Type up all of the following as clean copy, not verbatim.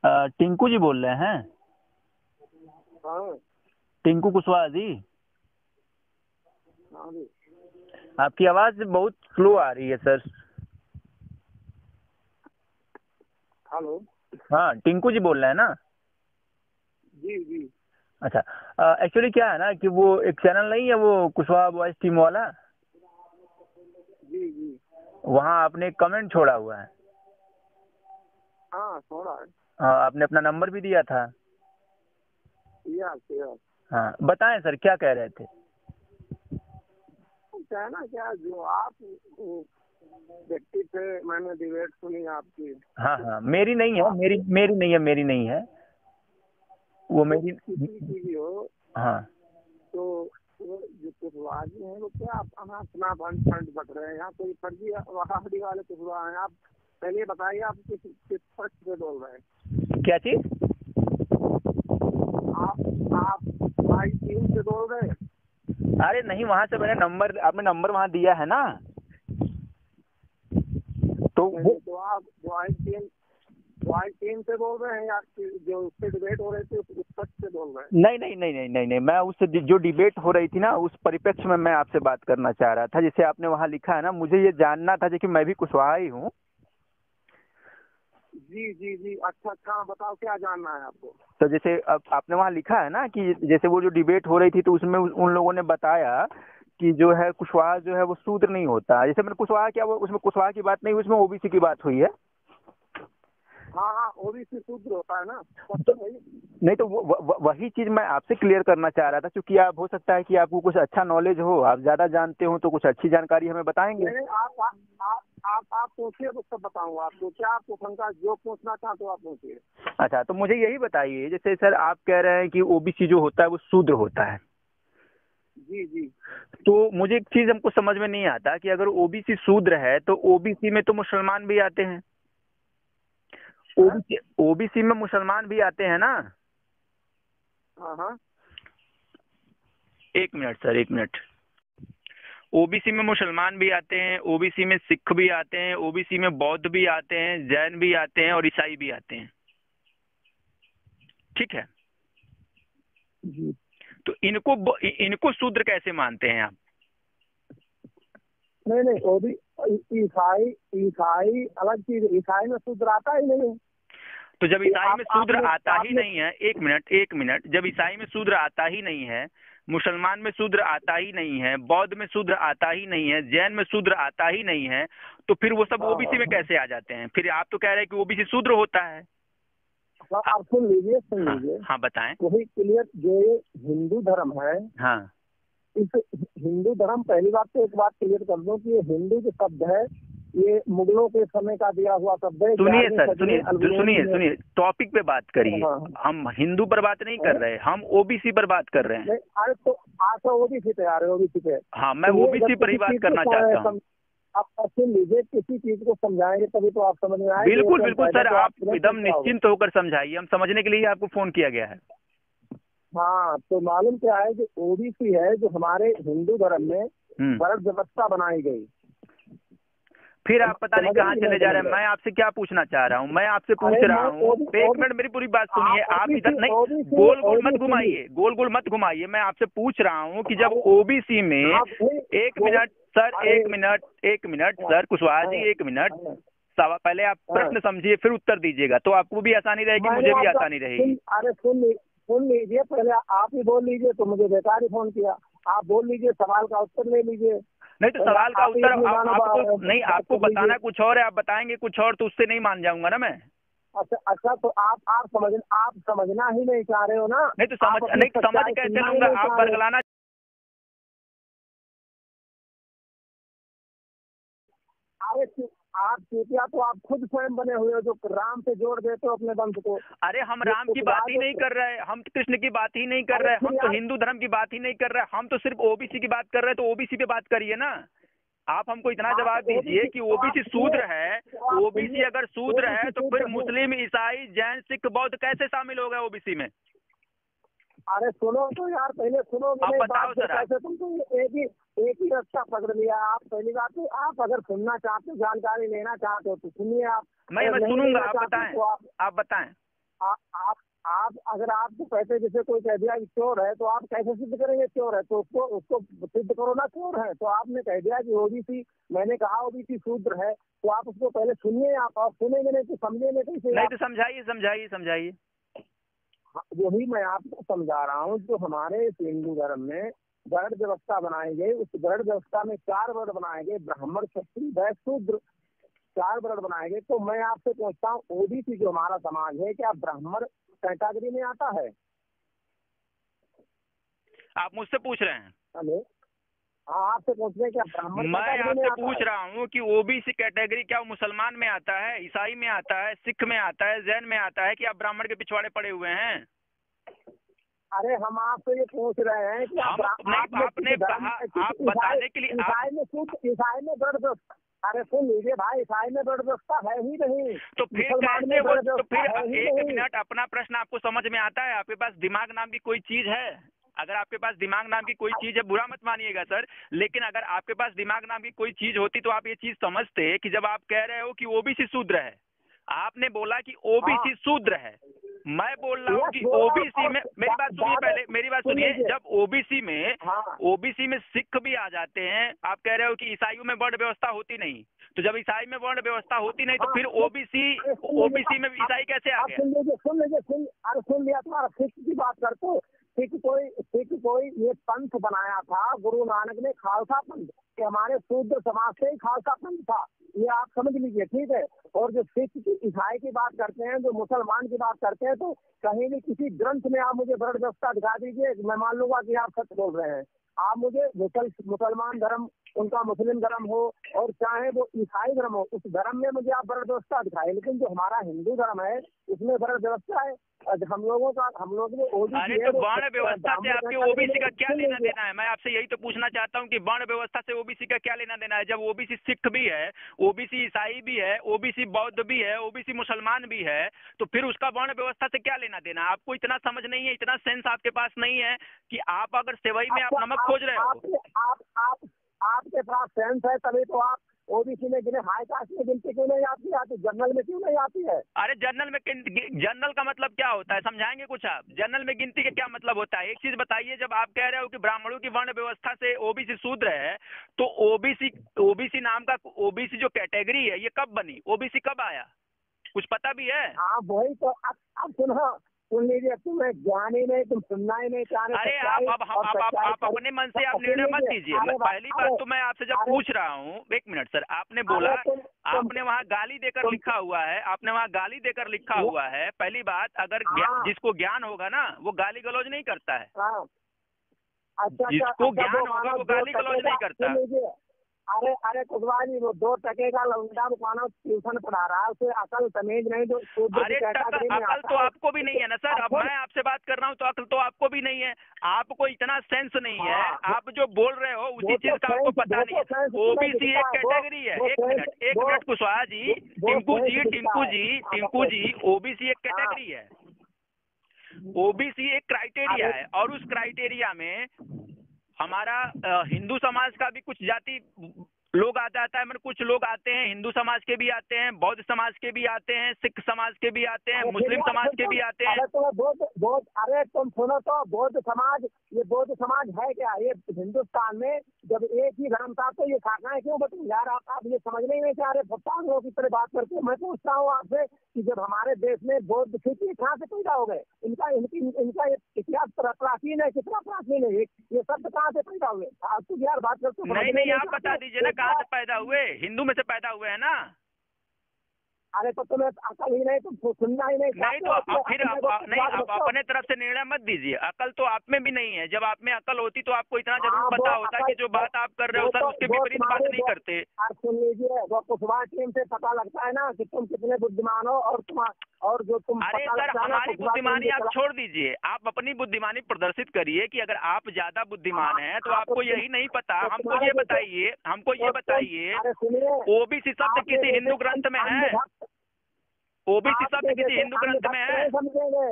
टिंकू जी बोल रहे हैं? हाँ। टिंकू कुशवाहा जी? हाँ जी। आपकी आवाज़ बहुत स्लो आ रही है सर। हेलो। हाँ, टिंकू जी बोल रहे हैं ना? जी जी। अच्छा। एक्चुअली क्या है ना कि वो एक चैनल नहीं है, वो कुशवाहा वॉइस टीम वाला। जी जी। वहाँ आपने कमेंट छोड़ा हुआ है। हाँ, थोड़ा है। हाँ, आपने अपना नंबर भी दिया था। Yes yes. हाँ, बताएं सर, क्या कह रहे थे? क्या है ना, क्या जो आप व्यक्ति थे, मैंने डिबेट सुनी आपकी। हाँ हाँ, मेरी नहीं है, आप मेरी नहीं है वो तो मेरी। किसी की भी हो, हाँ। तो वो जो कुशवाहा हैं वो क्या आप अपना फंड फंड बट रहे हैं? यहाँ कोई फर्जी वहादी वाले कुशवाहा हैं आप? पहले बताइए, आप किस पक्ष पे बोल रहे हैं? क्या चीज? आप भाई टीम से बोल रहे हैं? अरे नहीं, वहाँ से मैंने नंबर, आपने नंबर वहाँ दिया है ना, तो वो। नहीं, तो आप बॉय टीम से बोल रहे हैं या जो उससे डिबेट हो रही थी उस पक्ष से बोल रहे हैं? नहीं नहीं नहीं नहीं नहीं नहीं, मैं उससे जो डिबेट हो रही थी ना, उस परिप्रेक्ष्य में मैं आपसे बात करना चाह रहा था। जैसे आपने वहाँ लिखा है ना, मुझे ये जानना था कि मैं भी कुशवाहा ही हूँ। जी जी जी। अच्छा अच्छा, बताओ क्या जानना है आपको? तो जैसे अब आपने वहाँ लिखा है ना कि जैसे वो जो डिबेट हो रही थी, तो उसमें उन लोगों ने बताया कि जो है कुशवाहा जो है वो शूद्र नहीं होता। जैसे मैंने कुशवाहा, क्या वो उसमें कुशवाहा की बात नहीं हुई, उसमें ओबीसी की बात हुई है। हाँ हाँ, ओबीसी शूद्र होता है ना, सब तो तो वही। नहीं, तो वही चीज मैं आपसे क्लियर करना चाह रहा था, क्योंकि आप, हो सकता है कि आपको कुछ अच्छा नॉलेज हो, आप ज्यादा जानते हो, तो कुछ अच्छी जानकारी हमें बताएंगे। नहीं, आप पूछिए तो सब बताऊंगा आपको। क्या आपको शंका, जो पूछना चाहते हो आप पूछिए। अच्छा, तो मुझे यही बताइए, जैसे सर आप कह रहे हैं कि ओबीसी जो होता है वो शूद्र होता है, जी जी। तो मुझे एक चीज हमको समझ में नहीं आता कि अगर ओबीसी शूद्र है तो ओबीसी में तो मुसलमान भी आते हैं। है? ओबीसी ओबीसी में मुसलमान भी आते हैं ना? हाँ हाँ। एक मिनट सर, एक मिनट। ओबीसी में मुसलमान भी आते हैं, ओबीसी में सिख भी आते हैं, ओबीसी में बौद्ध भी आते हैं, जैन भी आते हैं और ईसाई भी आते हैं। ठीक है? जी। तो इनको शूद्र कैसे मानते हैं आप? नहीं नहीं, वो भी ईसाई। ईसाई अलग चीज, ईसाई में शूद्र आता ही नहीं है। तो जब ये ईसाई में शूद्र आपने आता ही आपने नहीं है, एक मिनट एक मिनट, जब ईसाई में शूद्र आता ही नहीं है, मुसलमान में शूद्र आता ही नहीं है, बौद्ध में शूद्र आता ही नहीं है, जैन में शूद्र आता ही नहीं है, तो फिर वो सब हाँ ओबीसी हाँ में कैसे आ जाते हैं? फिर आप तो कह रहे हैं कि ओबीसी शूद्र होता है। हाँ, हाँ आप सुन लीजिए सुन हाँ लीजिए। हाँ, बताएं। वही क्लियर, जो ये हिंदू धर्म है, हाँ, इस हिंदू धर्म, पहली बात तो एक बात क्लियर कर दूं कि ये हिंदू जो शब्द है, ये मुगलों के समय का दिया हुआ शब्द है। सुनिए 11वीं सर, सदी में सुनिए अल्बेनियन सुनिए में। सुनिए, टॉपिक पे बात करिए। हाँ हम हिंदू पर बात नहीं कर हाँ। रहे, हम ओबीसी पर बात कर रहे हैं। नहीं, अरे तो आज तो ओबीसी पे आ रहे, ओबीसी पे हाँ, मैं सुनिए। जब ओबीसी पर ही किसी बात चीज को करना चाहता हूँ। आप सुन लीजिए, किसी चीज को समझाएंगे तभी तो आप समझ में आएगी। बिल्कुल एकदम बिल्कुल पहले सर, तो आप आप तुरंत एकदम समझ जाओगे। निश्चिंत होकर समझाइए, हम समझने के लिए ही आपको फोन किया गया है। हाँ, तो मालूम क्या है कि ओबीसी है जो हमारे हिंदू धर्म में हम्म। वर्ग व्यवस्था बनाई गई। फिर आप पता नहीं समझ रहे कहाँ कि नहीं चले जा समझ रहे हैं। रहे? मैं आपसे क्या पूछना चाह रहा हूँ, मैं आपसे पूछ अरे रहा मैं हूँ, एक मिनट मेरी पूरी बात सुनिए। आप आप इधर ओबीसी नहीं, ओबीसी गोल गोल मत ओबीसी। घुमाइए, गोल गोल मत घुमाइए। मैं आपसे पूछ रहा हूँ कि जब अरे ओबीसी में, आप नहीं एक वो। मिनट सर, अरे एक मिनट हाँ सर कुशवाहा हाँ जी, एक मिनट। हाँ पहले आप हाँ। प्रश्न समझिए, फिर उत्तर दीजिएगा, तो आपको भी आसानी रहेगी, मैंने मुझे भी आपका आसानी रहेगी। अरे सुन लीजिए पहले। आप ही बोल लीजिए, तो मुझे बेकार ही फोन किया। आप बोल लीजिए, सवाल का उत्तर ले लीजिए। नहीं तो पहले सवाल का आप ही उत्तर अपनी गाना आपको नहीं, बात आपको कर लीजिए। बताना कुछ और है, आप बताएंगे कुछ और, तो उससे नहीं मान जाऊंगा ना मैं। अच्छा अच्छा, तो आप समझना ही नहीं चाह रहे हो ना। नहीं तो आप अपनी समझ सच्चाई कैसे सुनना ही लूंगा? नहीं आप चाह रहे। बरगलाना। अरे आप चूतिया तो आप खुद स्वयं बने हुए हो, जो राम से जोड़ देते हो अपने वंश को। अरे हम ये राम की बात उपवास। ही नहीं कर रहे, हम तो कृष्ण की बात ही नहीं कर अरे रहे, फिर हम तो यार, हिंदू धर्म की बात ही नहीं कर रहे, हम तो सिर्फ ओबीसी की बात कर रहे हैं। तो ओबीसी पे बात करिए ना। आप हमको इतना हाँ जवाब तो दीजिए ओबीसी कि तो आप ओबीसी सुनिए, शूद्र है। तो आप ओबीसी सुनिए। अगर शूद्र है ओबीसी तो फिर शूद्र है। मुस्लिम, ईसाई, जैन, सिख, बौद्ध कैसे शामिल हो गए ओबीसी में? अरे सुनो तो यार, पहले सुनोगे आप नहीं बात, बताओ फिर सर आप। कैसे तुमको एक ही रास्ता पकड़ लिया आप। पहली बात तो आप अगर सुनना चाहते हो, जानकारी लेना चाहते हो तो सुनिए आप। अगर मैं नहीं सुनूंगा, लेना आप चाहते हो बताएं, तो आप। आप बताएं। आप अगर आपको कहते जैसे कोई कह दिया कि चोर है, तो आप कैसे सिद्ध करेंगे चोर है? तो उसको उसको सिद्ध करो ना चोर है। तो आपने कह दिया कि ओबीसी, मैंने कहा ओबीसी शूद्र है, तो आप उसको पहले सुनिए, आप सुनेंगे नहीं तो समझेंगे कैसे नहीं आप? तो समझाइए समझाइए समझाइए। वही मैं आपको समझा रहा हूँ। जो हमारे इस हिंदू धर्म में वर्ण व्यवस्था बनाई गई, उस वर्ण व्यवस्था में 4 वर्ण बनाए गए, ब्राह्मण, क्षत्रिय, वैश्य, शूद्र, 4 वर्ण बनाए गए। तो मैं आपसे पूछता हूँ, ओबीसी जो हमारा समाज है, क्या ब्राह्मण कैटेगरी में आता है? आप मुझसे पूछ रहे हैं? हेलो, हाँ, आपसे पूछ रहे हैं क्या ब्राह्मण मैं कैटेगरी में आपसे आता पूछ है? रहा हूँ कि ओबीसी कैटेगरी क्या वो मुसलमान में आता है, ईसाई में आता है, सिख में आता है, जैन में आता है, कि आप ब्राह्मण के पिछवाड़े पड़े हुए हैं? अरे हम आपसे ये पूछ रहे हैं कि हम नहीं, आपने कहा, आप बताने के लिए ईसाई में शुद्ध, ईसाई में वर्ण, अरे सुन लीजिए भाई, ईसाई में वर्ण व्यवस्था है ही नहीं, तो फिर मुसलमान में कैसे वो, वर्ण तो व्यवस्था फिर है ही एक नहीं। मिनट, अपना प्रश्न आपको समझ में आता है? आपके पास दिमाग नाम की कोई चीज है? अगर आपके पास दिमाग नाम की कोई चीज है, बुरा मत मानिएगा सर, लेकिन अगर आपके पास दिमाग नाम की कोई चीज होती तो आप ये चीज समझते कि जब आप कह रहे हो कि ओबीसी शूद्र है, आपने बोला कि ओबीसी शूद्र है, मैं बोल रहा हूँ कि ओबीसी में, मेरी बात सुनिए पहले, मेरी बात सुनिए, जब ओबीसी में सिख भी आ जाते हैं, आप कह रहे हो कि ईसाइयों में वर्ण व्यवस्था होती नहीं, तो जब ईसाई में वर्ण व्यवस्था होती नहीं तो फिर ओबीसी में ईसाई कैसे आ गया? अरे सुन लिया, तुम्हारा सिख की बात करते हो। सिख कोई ये पंथ बनाया था गुरु नानक ने, खालसा पंथ, कि हमारे शूद्र समाज से ही खालसा पंथ था, ये आप समझ लीजिए, ठीक है। और जो सिख की, ईसाई की बात करते हैं, जो मुसलमान की बात करते हैं, तो कहीं भी किसी ग्रंथ में आप मुझे वर्ण व्यवस्था दिखा दीजिए, मैं मान लूंगा कि आप सच बोल रहे हैं। आप मुझे मुसलमान धर्म, उनका मुस्लिम धर्म हो और चाहे वो ईसाई धर्म हो, उस धर्म में मुझे आप वर्ण व्यवस्था दिखाए, लेकिन जो हमारा हिंदू धर्म है उसमें वर्ण व्यवस्था है। हम लोगों ने अरे तो वर्ण व्यवस्था से आपके ओबीसी का क्या लेना देना है? मैं आपसे यही तो पूछना चाहता हूँ कि वर्ण व्यवस्था से ओबीसी का क्या लेना देना है? जब ओबीसी सिख भी है, ओबीसी ईसाई भी है, ओबीसी बौद्ध भी है, ओबीसी मुसलमान भी है, तो फिर उसका वर्ण व्यवस्था से क्या लेना देना? आपको इतना समझ नहीं है, इतना सेंस आपके पास नहीं है कि आप अगर सेवई में आप नमक खोज रहे हो। आपके पास सेंस है तभी तो आप ओबीसी में गिने, हाई कास्ट में गिनती क्यों नहीं आती, जनरल में क्यों नहीं आती है? अरे जनरल का मतलब क्या होता है, समझाएंगे कुछ आप? जनरल में गिनती का क्या मतलब होता है? एक चीज बताइए, जब आप कह रहे हो कि ब्राह्मणों की वर्ण व्यवस्था से ओबीसी शूद्र है, तो ओबीसी नाम का ओबीसी जो कैटेगरी है ये कब बनी? ओबीसी कब आया, कुछ पता भी है? हाँ वही तो, अब सुन लीजिए, तुम्हें ज्ञान ही नहीं, तुम सुनना ही नहीं चाह रहे। अरे आप अपने मन से आप निर्णय मत दीजिए। पहली बात तो मैं आपसे जब पूछ रहा हूँ, एक मिनट सर, आपने बोला, आपने वहाँ गाली देकर लिखा हुआ है, आपने वहाँ गाली देकर लिखा हुआ है। पहली बात, अगर जिसको ज्ञान होगा ना वो गाली गलौज नहीं करता है, जिसको ज्ञान होगा वो गाली गलौज नहीं करता। अरे कुशवाहा वो 2 टके का लौंडा दुकाना ट्यूशन पढ़ा रहा है, उसे अकल तमीज नहीं, जो अरे अकल तो आपको भी नहीं है ना सर। अब मैं आपसे बात कर रहा हूँ तो अकल तो आपको भी नहीं है, आपको इतना सेंस नहीं है। आप जो बोल रहे हो उसी चीज का आपको पता नहीं है। ओबीसी एक कैटेगरी है। एक मिनट कुशवाहा जी, टिंकू जी, ओबीसी एक कैटेगरी है, ओबीसी एक क्राइटेरिया है, और उस क्राइटेरिया में हमारा हिंदू समाज का भी कुछ जाति लोग आ जाता है, मतलब कुछ लोग आते हैं, हिंदू समाज के भी आते हैं, बौद्ध समाज के भी आते हैं, सिख समाज के भी आते हैं, मुस्लिम समाज के भी आते हैं। अरे तुम सुनो तो, बौद्ध समाज, ये बौद्ध समाज है क्या? ये हिंदुस्तान में जब एक ही धर्म था तो ये शाखाएं क्यों बटी यार? आप ये समझने ही नहीं चाह रहे, भक्तांगों की तरह बात करते। मैं पूछता हूँ आपसे कि जब हमारे देश में बौद्ध सिख कहाँ से पैदा हो गए? इनका इतिहास प्राचीन है, कितना प्राचीन है, ये शब्द कहाँ से पैदा हुए? आप तो यार बात करते। नहीं, आप बता दीजिए ना कहाँ से पैदा हुए? हिंदू में से पैदा हुए हैं ना? अरे तो तुम्हें अकल ही नहीं, तुम सुनना ही नहीं। नहीं तो फिर आप अपने तरफ से निर्णय मत दीजिए। अकल तो आप में भी नहीं है। जब आप में अकल होती तो आपको इतना जरूर पता होता कि जो बात आप कर रहे हो सर उसके विपरीत बात नहीं करते। सुन लीजिए, वो कुशवाहा टीम से पता लगता है ना कि तुम कितने बुद्धिमान हो, और जो तुम। अरे सर, हमारी बुद्धिमानी आप छोड़ दीजिए, आप अपनी बुद्धिमानी प्रदर्शित करिए कि अगर आप ज्यादा बुद्धिमान हैं तो आपको यही नहीं पता। हमको ये बताइए, ओबीसी शब्द किसी हिंदू ग्रंथ में है? ओबीसी शब्द किसी हिंदू ग्रंथ में है? समझेंगे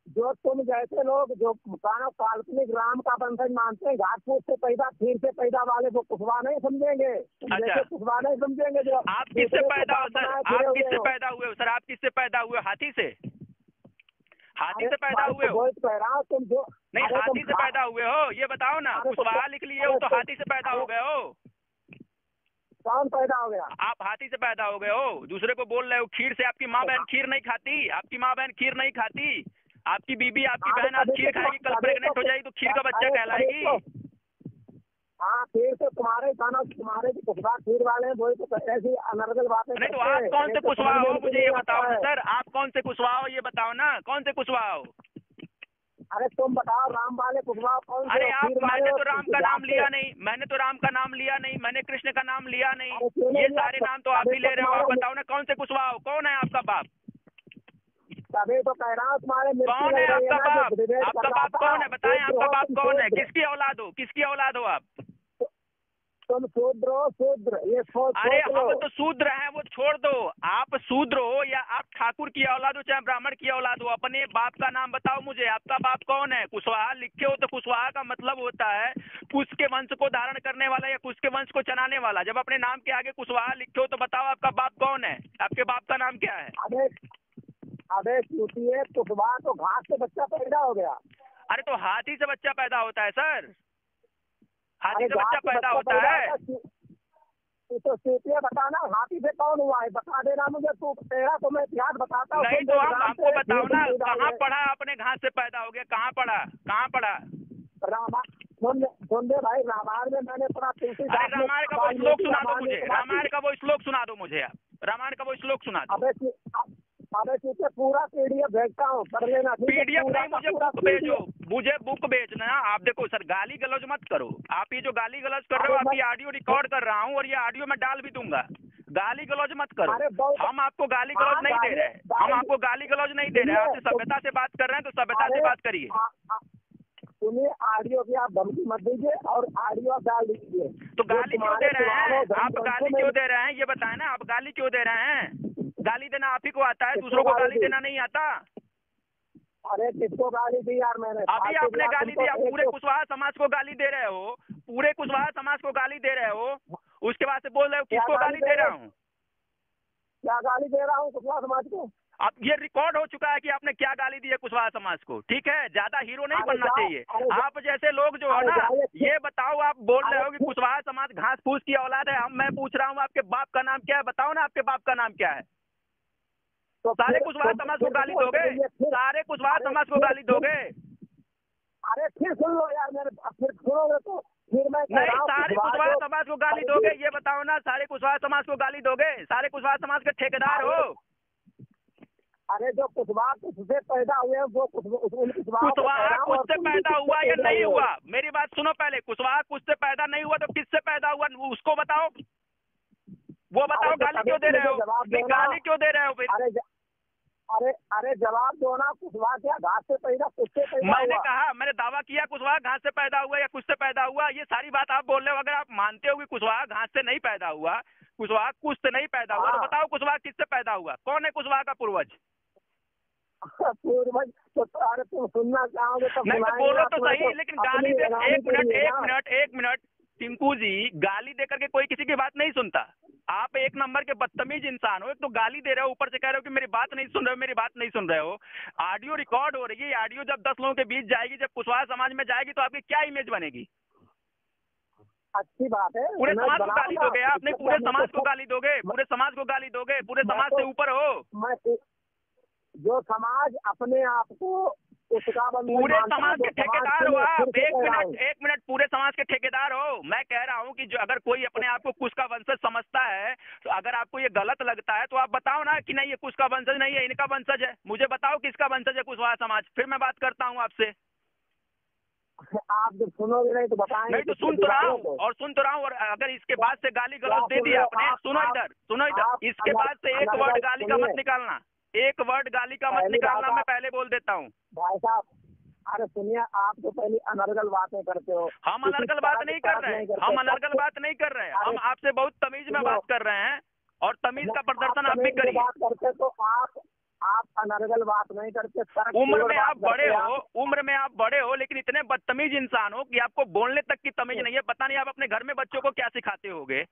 जो तुम जैसे लोग जो काल्पनिक राम का वंशज मानते हैं, घाट फूट से पैदा, खीर से पैदा वाले को कुशवाहा नहीं समझेंगे। अच्छा, कुशवाहा नहीं समझेंगे। जो आप किससे पैदा हो सर? आप किससे पैदा हुए सर? आप किससे पैदा हुए? हाथी से? हाथी से पैदा हुए हो? वही तो कह रहा हूँ, तुम जो नहीं, अरे हाथी तुम से पैदा हुए हो ये बताओ ना। अरे तो कुशवाहा लिख लिए हो तो हाथी से पैदा हो गए हो? कौन पैदा हो गया? आप हाथी से पैदा हो गए हो। दूसरे को बोल रहे हो खीर से। आपकी माँ बहन खीर नहीं खाती? आपकी माँ बहन खीर नहीं खाती? आपकी बीबी, आपकी बहन आज खीर खाएगी, कल प्रेग्नेंट हो जाएगी तो खीर का बच्चा कहलाएगी? हाँ, खीर तो तुम्हारे खाना, तुम्हारे कुशवाहा खीर वाले हैं, वही तो ऐसी अनर्गल बातें नहीं तो करते आप हैं। कौन से तो कुशवाहा हो समझने में मुझे ये नहीं बताओ आता ना है। सर। आप कौन से कुशवाहा हो ये बताओ ना, कौन से कुशवाहा हो? अरे तुम बताओ राम वाले कुशवाहा कौन से अरे हो? आप, खीर वाले मैंने हो? तो राम का नाम लिया नहीं, मैंने तो राम का नाम लिया नहीं, मैंने कृष्ण का नाम लिया नहीं। अरे क्यों नहीं ये लिया? सारे नाम तो आप ही ले रहे हो। आप बताओ ना कौन से कुशवाहा हो? कौन है आपका बाप? तभी तो कह रहा हूँ तुम्हारे मृत्यु कौन है लग रही आपका ना, जो बाप? डिबेट आपका कर रहा बाप था। कौन है? बताएं आपका बाप तुम कौन है? शूद्र। किसकी औलाद हो? किसकी औलाद हो आप? तुम शूद्र हो, शूद्र। ये सोच अरे सोच हम लो। तो शूद्र हैं, वो छोड़ दो। आप शूद्र हो या आप ठाकुर की औलाद हो चाहे ब्राह्मण की औलाद हो, अपने बाप का नाम बताओ मुझे। आपका बाप कौन है? कुशवाहा लिखे हो तो कुशवाहा का मतलब होता है कुश के वंश को धारण करने वाला या कुश के वंश को चलाने वाला। जब अपने नाम के आगे कुशवाहा लिखे हो तो बताओ आपका बाप कौन है? आपके बाप का नाम क्या है? अबे अबे चूतिए, कुशवाहा तो घास से बच्चा पैदा हो गया। अरे तो हाथी से बच्चा पैदा होता है सर। हाथी अरे से बच्चा पैदा होता है। तू तो चूतिए, बताना हाथी से कौन हुआ है, बता देना मुझे। तू तेरा तो मैं इतिहास बताता हूँ। नहीं तो हम आपको बताओ ना, कहाँ पढ़ा आपने घास से पैदा हो गया? कहाँ पढ़ा? कहाँ पढ़ा? सुन दे भाई, रामायण में मैंने पढ़ा। अरे रामायण का वो श्लोक सुना दो मुझे। रामायण का वो श्लोक सुना दो मुझे आप। रामायण का वो श्लोक सुना दो। अबे तुझे पूरा पीडीएफ भेजता हूँ, पढ़ लेना। पीडीएफ नहीं, मुझे बुक भेजो। मुझे बुक भेजना। आप देखो सर, गाली गलौज मत करो। आप ये जो गाली गलौज कर रहे हो, आपकी ऑडियो रिकॉर्ड कर रहा हूँ और ये ऑडियो में डाल भी दूंगा। गाली गलौज मत करो। हम आपको गाली गलौज नहीं दे रहे। हम आपको गाली गलौज नहीं दे रहे। आपसे सभ्यता से बात कर रहे हैं तो सभ्यता से बात करिए। सुनिए, ऑडियो की आप धमकी मत दीजिए और ऑडियो आप डाल दीजिए। तो गाली क्यों दे रहे हैं आप? गाली क्यों दे रहे हैं ये बताएं ना। आप गाली क्यों दे रहे हैं? गाली देना आप ही को आता है, दूसरों को गाली देना नहीं आता। अरे किसको गाली दी यार मैंने? अभी आपने गाली दी। आप पूरे कुशवाहा समाज को गाली दे रहे हो। पूरे कुशवाहा समाज को गाली दे रहे हो। उसके बाद से बोल रहे हो किसको गाली दे रहा हूँ? क्या गाली दे रहा हूँ कुशवाहा समाज को? अब ये रिकॉर्ड हो चुका है कि आपने क्या गाली दी है कुशवाहा समाज को। ठीक है, ज्यादा हीरो नहीं बनना चाहिए। आप जैसे लोग जो है ना, ये बताओ, आप बोल रहे हो कि कुशवाहा समाज घास फूस की औलाद है। मैं पूछ रहा हूँ आपके बाप का नाम क्या है? बताओ ना आपके बाप का नाम क्या है? तो सारे कुशवाहा समाज को गाली दोगे? सारे कुशवाहा समाज को गाली दोगे? अरे फिर सुन लो यार, मेरे फिर सुनोगे तो फिर मैं नहीं, सारे कुशवाहा समाज को गाली दोगे? ये बताओ ना, सारे कुशवाहा समाज को गाली दोगे? सारे कुशवाहा समाज के ठेकेदार हो? अरे जो कुशवाहा कुछ से पैदा हुए हैं वो कुशवाहा कुछ से पैदा हुआ या नहीं हुआ? मेरी बात सुनो पहले। कुशवाहा कुछ से पैदा नहीं हुआ तो किससे पैदा हुआ उसको बताओ। वो बताओ। गाली क्यों दे रहे हो? गाली क्यों दे रहे हो फिर? अरे जवाब दो ना। कुशवाहा क्या घास से पैदा, कुछ से पैदा? मैंने कहा, मैंने दावा किया कुशवाहा घास से पैदा हुआ या कुछ से पैदा हुआ। ये सारी बात आप बोल रहे हो। अगर आप मानते हो कि कुशवाहा घास से नहीं पैदा हुआ, कुशवाहा कुछ से नहीं पैदा हुआ, तो बताओ कुशवाहा किससे पैदा हुआ? कौन है कुशवाहा का पूर्वज? पूर्वज तो अरे तुम सुनना चाहोगे तो नहीं तो बोलो तो सही। लेकिन गाली दे, एक मिनट टिंकू जी, गाली दे करके कोई किसी की बात नहीं सुनता। आप एक नंबर के बदतमीज इंसान हो। एक तो गाली दे रहे हो, ऊपर से कह रहे हो कि मेरी बात नहीं सुन रहे हो, मेरी बात नहीं सुन रहे हो। ऑडियो रिकॉर्ड हो रही है। ऑडियो जब 10 लोगों के बीच जाएगी, जब कुशवाहा समाज में जाएगी, तो आपकी क्या इमेज बनेगी? अच्छी बात है। पूरे समाज को गाली दोगे आप? नहीं, पूरे समाज को गाली दोगे? पूरे समाज को गाली दोगे? पूरे समाज से ऊपर हो? मैं जो समाज अपने आप को उसका पूरे समाज के ठेकेदार हो आप। एक मिनट पूरे समाज के ठेकेदार हो। मैं कह रहा हूँ कि जो अगर कोई अपने आप को कुश का वंशज समझता है, तो अगर आपको ये गलत लगता है तो आप बताओ ना कि नहीं ये कुश का वंशज नहीं है, इनका वंशज है। मुझे बताओ किसका वंशज है कुशवाहा समाज, फिर मैं बात करता हूँ आपसे। आप जब सुनोगे नहीं तो बताएंगे। नहीं तो सुन तो रहा हूँ और सुन तो रहा हूँ। और अगर इसके बाद से गाली गलौज दे दिया आपने, सुनो इधर, इसके बाद से एक वर्ड गाली का मत निकालना। एक वर्ड गाली का मत निकालना, मैं पहले बोल देता हूँ। भाई साहब, अरे सुनिए, आप तो पहले अनर्गल बातें करते हो। हम अनर्गल बात नहीं कर रहे हैं। हम अनर्गल बात नहीं कर रहे हैं। हम आपसे बहुत तमीज में बात कर रहे हैं और तमीज का प्रदर्शन आप भी करिए। बात करते तो आप अनर्गल बात नहीं करते। उम्र में आप बड़े हो, उम्र में आप बड़े हो, लेकिन इतने बदतमीज इंसान हो कि आपको बोलने तक की तमीज नहीं है। पता नहीं आप अपने घर में बच्चों को क्या सिखाते होगे।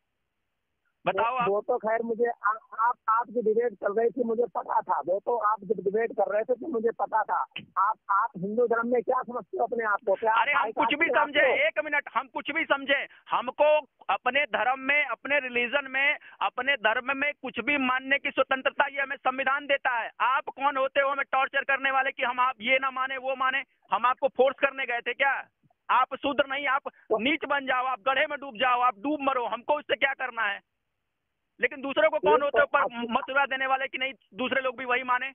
बताओ आप। वो तो खैर मुझे आप आपकी डिबेट चल रही थी, मुझे पता था। वो तो आप जब डिबेट कर रहे थे तो मुझे पता था। आप हिंदू धर्म में क्या समझते हो अपने आप को? क्या अरे हम कुछ भी समझे, एक मिनट, हम कुछ भी समझे, हमको अपने धर्म में, अपने रिलीजन में, अपने धर्म में कुछ भी मानने की स्वतंत्रता ये हमें संविधान देता है। आप कौन होते हो हमें टॉर्चर करने वाले कि हम आप ये ना माने वो माने? हम आपको फोर्स करने गए थे क्या? आप शूद्र नहीं, आप नीच बन जाओ, आप गड्ढे में डूब जाओ, आप डूब मरो, हमको उससे क्या करना है? लेकिन दूसरों को कौन होते हो पर मसुरा देने वाले कि नहीं दूसरे लोग भी वही माने?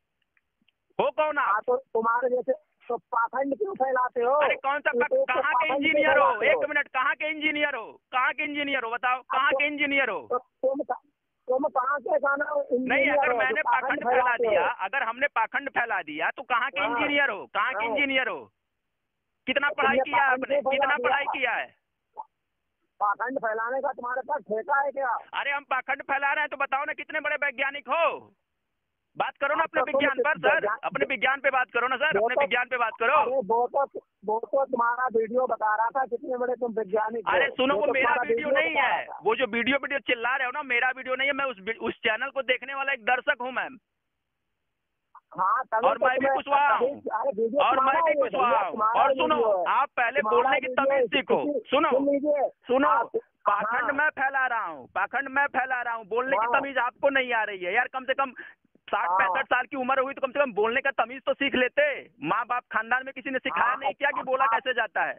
हो कौन आप? तो तुम्हारे जैसे तो पाखंड क्यों फैलाते हो? अरे कौन सा, कहाँ के इंजीनियर हो? एक मिनट, कहाँ के इंजीनियर हो? कहाँ के इंजीनियर हो बताओ, कहाँ के इंजीनियर हो? तुम कहाँ के गाना नहीं, अगर मैंने पाखंड फैला दिया, अगर हमने पाखंड फैला दिया तो कहाँ के इंजीनियर हो? कहाँ के इंजीनियर हो? कितना पढ़ाई किया है आपने? कितना पढ़ाई किया है? पाखंड फैलाने का तुम्हारे पास ठेका है क्या? अरे हम पाखंड फैला रहे हैं तो बताओ ना कितने बड़े वैज्ञानिक हो? बात करो ना अपने विज्ञान पर सर, अपने विज्ञान पे बात करो ना सर, अपने विज्ञान पे बात करो। वो तो तुम्हारा वीडियो बता रहा था कितने बड़े तुम वैज्ञानिक। अरे सुनो, वो मेरा वीडियो नहीं है, वो जो वीडियो चिल्ला रहे हो ना, मेरा वीडियो नहीं है। मैं उस चैनल को देखने वाला एक दर्शक हूँ मैम। हाँ, और मैं भी कुशवाहा हूँ, और मैं भी कुशवाहा हूँ। और सुनो, आप पहले बोलने की तमीज सीखो। सुनो, पाखंड मैं फैला रहा हूँ, पाखंड मैं फैला रहा हूँ, बोलने की तमीज आपको नहीं आ रही है यार। कम से कम 60-65 साल की उम्र हुई तो कम से कम बोलने का तमीज तो सीख लेते। माँ बाप खानदान में किसी ने सिखाया नहीं क्या कि बोला कैसे जाता है?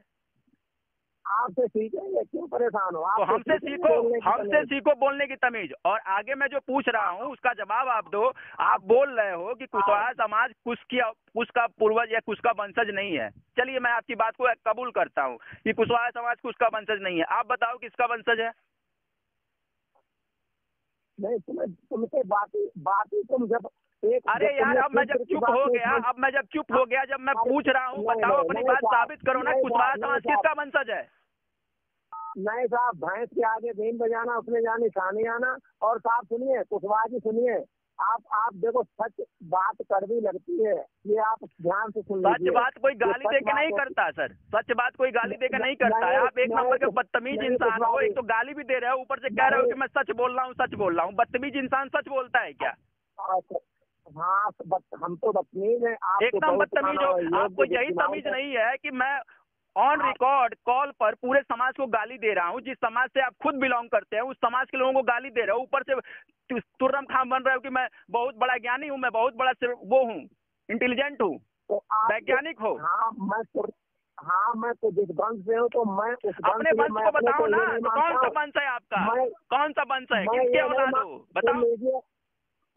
आपसे सीखेंगे, क्यों परेशान हो? तो हमसे सीखो, हमसे सीखो बोलने की तमीज। और आगे मैं जो पूछ रहा हूँ उसका जवाब आप दो। आप बोल रहे हो कि कुशवाहा समाज कुश का पूर्वज या कुश का वंशज नहीं है। चलिए मैं आपकी बात को कबूल करता हूँ कि कुशवाहा समाज कुश का वंशज नहीं है। आप बताओ किसका वंशज है? नहीं, तुमसे बात तुम जब अरे यार, अब मैं जब चुप हो गया, जब मैं पूछ रहा हूँ, बताओ अपनी बात साबित करो ना। कुशवाहा समाज किसका वंशज है? नहीं साहब, भैंस के आगे बीन बजाना, उसमें जानी शानी आना। और साहब सुनिए, कुशवाहा जी सुनिए, आप देखो, सच बात कड़वी लगती है, ये आप ध्यान से सुन लीजिए। सच बात कोई गाली दे के नहीं करता सर, सच बात कोई गाली दे के नहीं करता है। आप एक नंबर के बदतमीज इंसान हो। एक तो गाली भी दे रहे हो, ऊपर से कह रहे हो कि मैं सच बोल रहा हूँ, सच बोल रहा हूँ। बदतमीज इंसान सच बोलता है क्या? हाँ, हम तो बदतमीज हैं। एकदम बदतमीज हो। आपको यही तमीज नहीं है कि मैं ऑन रिकॉर्ड कॉल पर पूरे समाज को गाली दे रहा हूँ, जिस समाज से आप खुद बिलोंग करते हैं, उस समाज के लोगों को गाली दे रहे हो। ऊपर से तुर्रम खां बन रहे हो कि मैं बहुत बड़ा ज्ञानी हूँ, मैं बहुत बड़ा वो हूँ, इंटेलिजेंट हूँ, वैज्ञानिक हो। मैं तो जिस वंश से हूँ तो मैं अपने वंश को बताओ ना, तो कौन सा वंश है आपका? कौन सा वंश है? किसकी औलाद हो बताओ?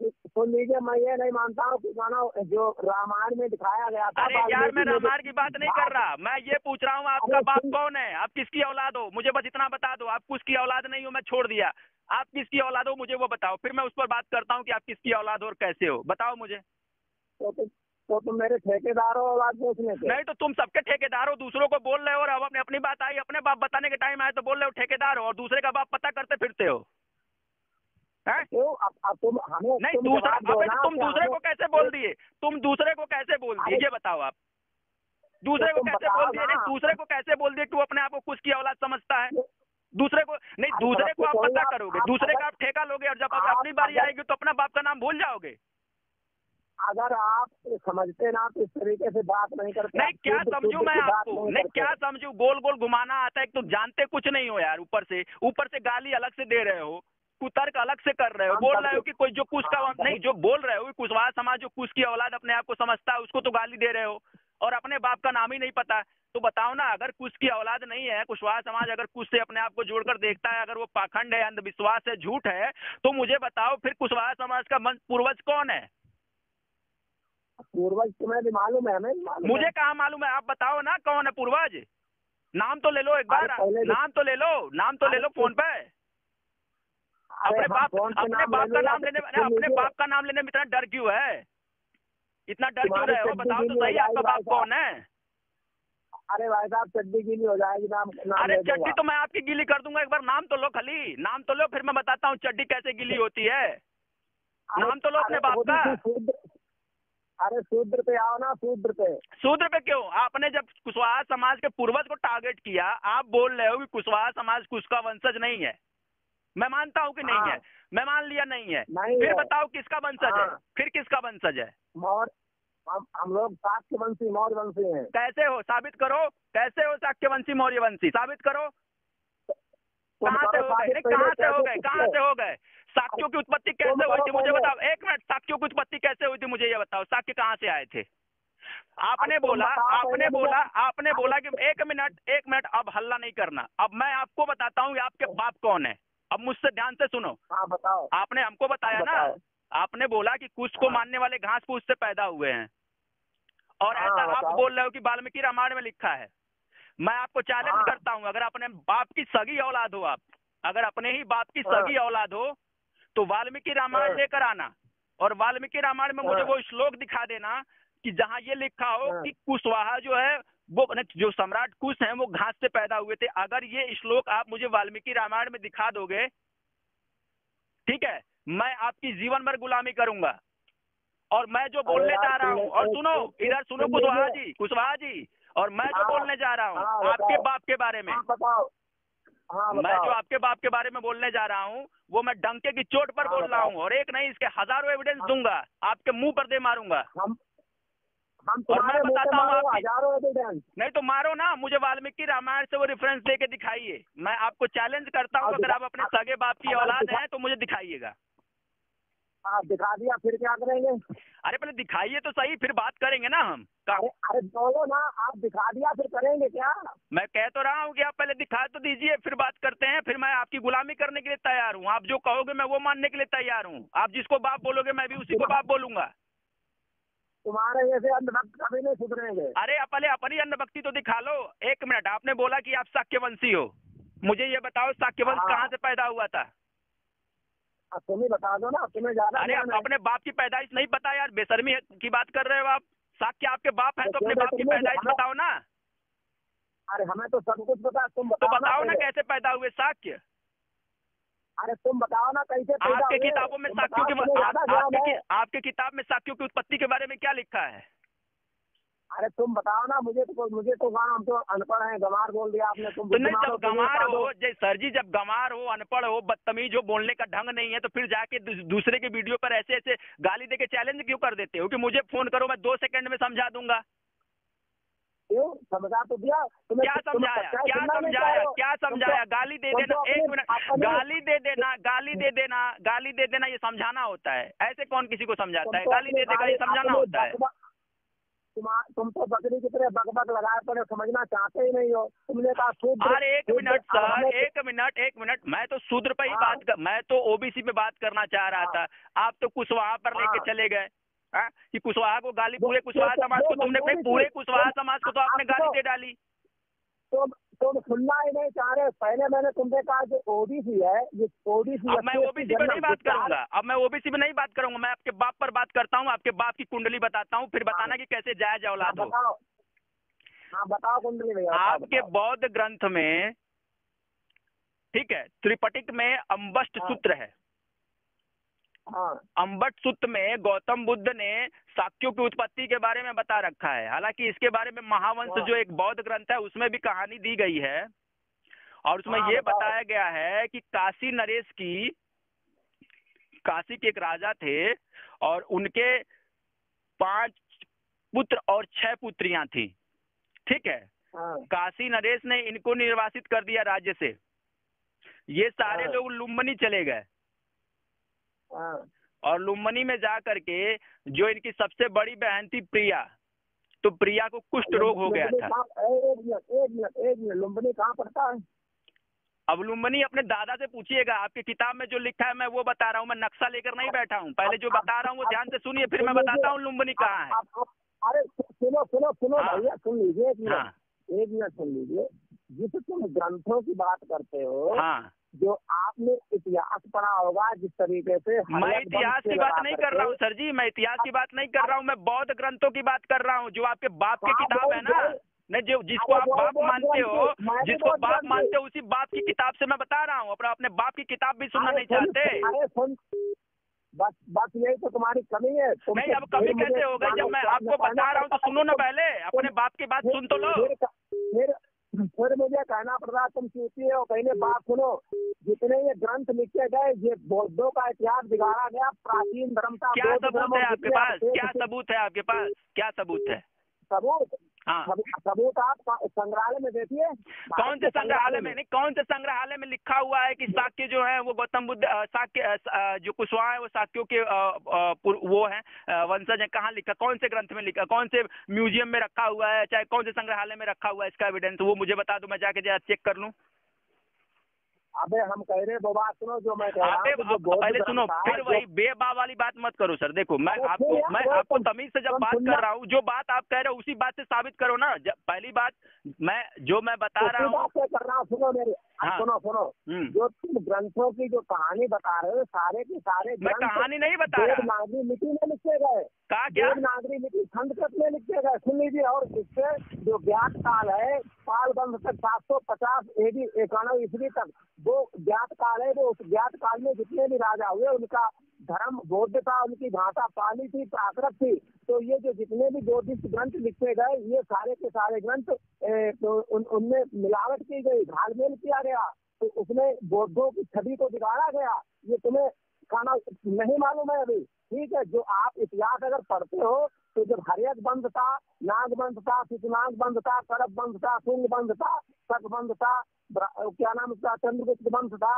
सुन लीजिए, मैं ये नहीं मानता हूँ कि गाना जो रामायण में दिखाया गया था। अरे यार, मैं रामायण की बात नहीं कर रहा, मैं ये पूछ रहा हूँ आपका बाप कौन है? आप किसकी औलाद हो? मुझे बस इतना बता दो। आप किसकी औलाद नहीं हो, मैं छोड़ दिया। आप किसकी औलाद हो मुझे वो बताओ, फिर मैं उस पर बात करता हूँ कि आप किसकी औलाद हो और कैसे हो। बताओ मुझे। तो तुम मेरे ठेकेदार हो औलाद पूछने के? नहीं तो तुम सबके ठेकेदार हो, दूसरों को बोल रहे हो। और अब अपनी बात आई, अपने बाप बताने के टाइम आए तो बोल रहे हो ठेकेदार हो, और दूसरे का बाप पता करते फिरते हो। तुम हमें नहीं, तुम दूसरे को कैसे बोल दिए? तुम दूसरे को कैसे बोल दिए ये बताओ। आप दूसरे को कैसे बोल दिए? नहीं, दूसरे को कैसे बोल दिए? तू अपने आप को कुछ की औलाद समझता है? दूसरे को नहीं, दूसरे को आप पता करोगे, दूसरे का आप ठेका लोगे, और जब अपनी बारी आएगी तो अपना बाप का नाम भूल जाओगे। अगर आप समझते ना तो इस तरीके से बात नहीं करते। नहीं, क्या समझूं मैं आपको? नहीं, क्या समझूं? गोल गोल घुमाना आता है। तो जानते कुछ नहीं हो यार, ऊपर से गाली अलग से दे रहे हो, कुतर्क अलग से कर रहे हो, बोल रहे हो कि कोई जो कुश का नहीं, जो बोल रहे हो कुशवाहा समाज जो कुश की औलाद अपने आप को समझता है, उसको तो गाली दे रहे हो, और अपने बाप का नाम ही नहीं पता। तो बताओ ना, अगर कुश की औलाद नहीं है, कुशवाहा समाज अगर कुश से अपने आप को जोड़कर देखता है, अगर वो पाखंड है, अंधविश्वास है, झूठ है, तो मुझे बताओ फिर कुशवाहा समाज का पूर्वज कौन है? पूर्वज तुम्हें भी मालूम है, हमें मुझे कहाँ मालूम है? आप बताओ ना कौन है पूर्वज। नाम तो ले लो एक बार, नाम तो ले लो फोन पे। अपने बाप का नाम लेने में इतना डर क्यों है? इतना डर क्यों रहे हो? बताओ तो सही, आपका बाप कौन है? अरे भाई साहब, चड्डी गीली हो जाएगी नाम। अरे चड्डी तो मैं आपकी गीली कर दूंगा। एक बार नाम तो लो, खाली नाम तो लो, फिर मैं बताता हूँ चड्डी कैसे गीली होती है। नाम तो लो अपने बाप का। अरे शूद्र पे आओ ना, शूद्र पे क्यों? आपने जब कुशवाहा समाज के पूर्वज को टारगेट किया, आप बोल रहे हो कि कुशवाहा समाज कुश का वंशज नहीं है। मैं मानता हूँ कि नहीं है, मैं मान लिया नहीं है, फिर बताओ किसका वंशज है, फिर किसका वंशज है? हम लोग शाक्यवंशी मौर्य वंशी हैं। कैसे हो, साबित करो, कैसे हो शाक्यवंशी मौर्य वंशी, साबित करो। कहाँ से हो गए, कहाँ से हो गए, कहाँ से हो गए? शाक्यों की उत्पत्ति कैसे हुई थी मुझे बताओ, एक मिनट, शाक्यों की उत्पत्ति कैसे हुई थी मुझे ये बताओ, शाक्य कहाँ से आए थे? आपने बोला कि एक मिनट, अब हल्ला नहीं करना। अब मैं आपको बताता हूँ आपके बाप कौन है। अब मुझसे ध्यान से सुनो। बताओ। आपने हमको बताया ना, आपने बोला कि कुश को मानने वाले घास फूस से पैदा हुए हैं, और ऐसा आप बोल रहे हो कि वाल्मीकि रामायण में लिखा है। मैं आपको चैलेंज करता हूँ, अगर अपने बाप की सगी औलाद हो, आप अगर अपने ही बाप की सगी औलाद हो, तो वाल्मीकि रामायण लेकर आना, और वाल्मीकि रामायण में मुझे वो श्लोक दिखा देना कि जहाँ ये लिखा हो कि कुशवाहा जो है वो, जो सम्राट कुश हैं वो घास से पैदा हुए थे। अगर ये श्लोक आप मुझे वाल्मीकि रामायण में दिखा दोगे, ठीक है, मैं आपकी जीवन भर गुलामी करूंगा। और मैं जो बोलने जा रहा हूँ, और सुनो, इधर सुनो कुशवाहा जी, और मैं जो बोलने जा रहा हूँ आपके बाप के बारे में, मैं जो आपके बाप के बारे में बोलने जा रहा हूँ वो मैं डंके की चोट पर बोल रहा हूँ, और एक नहीं इसके हजारों एविडेंस दूंगा, आपके मुंह पर दे मारूंगा। और मैं बताता हूँ नहीं तो मारो ना, मुझे वाल्मीकि रामायण से वो रेफरेंस दे के दिखाइए। मैं आपको चैलेंज करता हूँ, अगर आप अपने सगे बाप की औलाद हैं तो मुझे दिखाइएगा। आप दिखा दिया, फिर क्या करेंगे? अरे पहले दिखाइए तो सही, फिर बात करेंगे ना हम। अरे बोलो ना, आप दिखा दिया फिर करेंगे क्या? मैं कह तो रहा हूँ कि आप पहले दिखा तो दीजिए, फिर बात करते हैं। फिर मैं आपकी गुलामी करने के लिए तैयार हूँ, आप जो कहोगे मैं वो मानने के लिए तैयार हूँ। आप जिसको बाप बोलोगे मैं भी उसी को बाप बोलूंगा। तुम्हारे जैसे अंधभक्त कभी नहीं सुधरेंगे। अरे पहले अपनी अंधभक्ति तो दिखा लो। एक मिनट, आपने बोला कि आप शाक्यवंशी हो, मुझे ये बताओ शाक्यवंश कहाँ से पैदा हुआ था? तुम्हें बता दो ना, तुम्हें ज्यादा। अरे अपने बाप की पैदाइश नहीं पता यार, बेशर्मी की बात कर रहे हो आप। शाक्य आपके बाप है तो अपने बाप की पैदाइश बताओ ना। अरे हमें तो सब कुछ पता, तुम बताओ ना कैसे पैदा हुए शाक्य। अरे तुम बताओ ना कैसे पैदा हुए। आपके किताबों में शाक्यों की आपके किताब में शाक्यों की उत्पत्ति के बारे में क्या लिखा है? अरे तुम बताओ ना, मुझे तो हम तो अनपढ़ हैं, गंवार बोल दिया आपने। तुम तो नहीं, जब गंवार हो सर जी, जब गंवार हो, अनपढ़ हो, बदतमीज हो, बोलने का ढंग नहीं है, तो फिर जाके दूसरे के वीडियो पर ऐसे ऐसे गाली देके चैलेंज क्यों कर देते हो कि मुझे फोन करो मैं 2 सेकंड में समझा दूंगा? क्यों समझा तो दिया? क्या समझाया? गाली दे देना, 1 मिनट, गाली दे देना ये समझाना होता है? ऐसे कौन किसी को समझाता है? गाली दे देगा ये समझाना होता है? तुम तो बकरी की तरह बकबक लगाए पड़े, समझना चाहते ही नहीं हो। तुमने कहा शूद्र। अरे एक मिनट सर, एक मिनट, मैं तो शूद्र पे ही मैं तो ओबीसी पे बात करना चाह रहा था। आप तो कुशवाहा पर लेके चले गए कि कुशवाहा को गाली, पूरे कुशवाहा समाज को तुमने, पूरे कुशवाहा समाज को तो आपने गाली दे डाली। तुम सुनना ही नहीं चाह रहे। पहले मैंने तुमसे कहा जो ओबीसी है, ये ओबीसी। अब मैं ओबीसी पे नहीं बात करूंगा, मैं आपके बाप पर बात करता हूँ, आपके बाप की कुंडली बताता हूँ, फिर बताना कि कैसे जायज औलाद हो। बताओ कुंडली भैया। आपके बौद्ध ग्रंथ में, ठीक है, त्रिपिटक में अम्बष्ट सूत्र है। अम्बट सूत्र में गौतम बुद्ध ने शाक्यों की उत्पत्ति के बारे में बता रखा है। हालांकि इसके बारे में महावंश जो एक बौद्ध ग्रंथ है उसमें भी कहानी दी गई है, और उसमें ये बताया गया है कि काशी नरेश की, काशी के एक राजा थे और उनके 5 पुत्र और 6 पुत्रियां थी। ठीक है, काशी नरेश ने इनको निर्वासित कर दिया राज्य से। ये सारे लोग लुम्बिनी चले गए, और लुम्बिनी में जा करके जो इनकी सबसे बड़ी बहन थी प्रिया, तो प्रिया को कुष्ठ रोग हो गया था। एक मिनट, लुम्बिनी कहाँ पड़ता है? अब लुम्बिनी अपने दादा से पूछिएगा, आपकी किताब में जो लिखा है मैं वो बता रहा हूँ, मैं नक्शा लेकर नहीं बैठा हूँ। पहले जो बता रहा हूँ वो ध्यान से सुनिए, फिर मैं बताता हूँ लुम्बिनी कहाँ है। अरे सुनो भैया, सुन लीजिए एक मिनट सुन लीजिए। जिस तुम ग्रंथों की बात करते हो, जो आपने इतिहास पढ़ा होगा जिस तरीके से। मैं इतिहास की बात नहीं कर रहा हूँ सर जी, मैं इतिहास की बात नहीं कर रहा हूँ, मैं बौद्ध ग्रंथों की बात कर रहा हूँ, जो आपके बाप की किताब है ना। नहीं, जो जिसको आप बाप मानते हो, उसी बाप की किताब से मैं बता रहा हूँ। अपने बाप की किताब भी सुनना नहीं चाहते? बस यही तो तुम्हारी कमी है। नहीं, अब कमी कैसे हो गई? जब मैं आपको बता रहा हूँ तो सुनो ना, पहले अपने बाप की बात सुन तो लो। फिर मुझे कहना पड़ रहा तुम चूती हो। पहले बात सुनो, जितने ये ग्रंथ लिखे गए ये बौद्धों का इतिहास बिगाड़ा गया, प्राचीन धर्म था। क्या सबूत है आपके पास? क्या सबूत है आपके पास? क्या सबूत है? सबूत? हाँ, सबूत आप संग्रहालय में देखिए। कौन से संग्रहालय में? नहीं, कौन से संग्रहालय में लिखा हुआ है कि शाक्य जो है वो गौतम बुद्ध, शाक्य जो कुशवाहा है वो शाक्यों के वो है वंशज है? कहाँ लिखा? कौन से ग्रंथ में लिखा? कौन से म्यूजियम में रखा हुआ है? चाहे कौन से संग्रहालय में रखा हुआ है? इसका एविडेंस वो मुझे बता दो, मैं जाके जरा चेक कर लूँ। अबे हम कह रहे बाबा सुनो, जो मैं कह रहा हूँ पहले सुनो, फिर वही बेबा वाली बात मत करो सर। देखो मैं आपको तमीज से जब बात कर रहा हूँ, जो बात आप कह रहे हो उसी बात से साबित करो ना। पहली बात मैं बता रहा हूँ। सुनो मेरे, सुनो जो तुम ग्रंथों की जो कहानी बता रहे हो, सारे के सारे मैं कहानी नहीं बता रहा। देवनागरी लिपि में लिखे गए, देवनागरी लिपि संस्कृत में लिखे गए, सुन लीजिए। और इससे जो ज्ञात काल है पाल वंश तक 750 AD 91 ईस्वी तक वो ज्ञात काल है। वो उस ज्ञात काल में जितने भी राजा हुए उनका धर्म बौद्ध था, उनकी भाषा पाली थी, प्राकृत थी। तो ये जो जितने भी बौद्धिस्ट ग्रंथ लिखे गए ये सारे के सारे ग्रंथ तो उनमें मिलावट की गई, घालमेल किया गया, तो उसमें बौद्धों की छवि को बिगाड़ा गया। ये तुम्हें खाना नहीं मालूम है अभी, ठीक है? जो आप इतिहास अगर पढ़ते हो तो जब हर्यक वंश था, नाग वंश था, शिशुनाग वंश था, करप वंश था, शुंग वंश था, शक वंश था, क्या नाम उसका चंद्रगुप्त वंश था,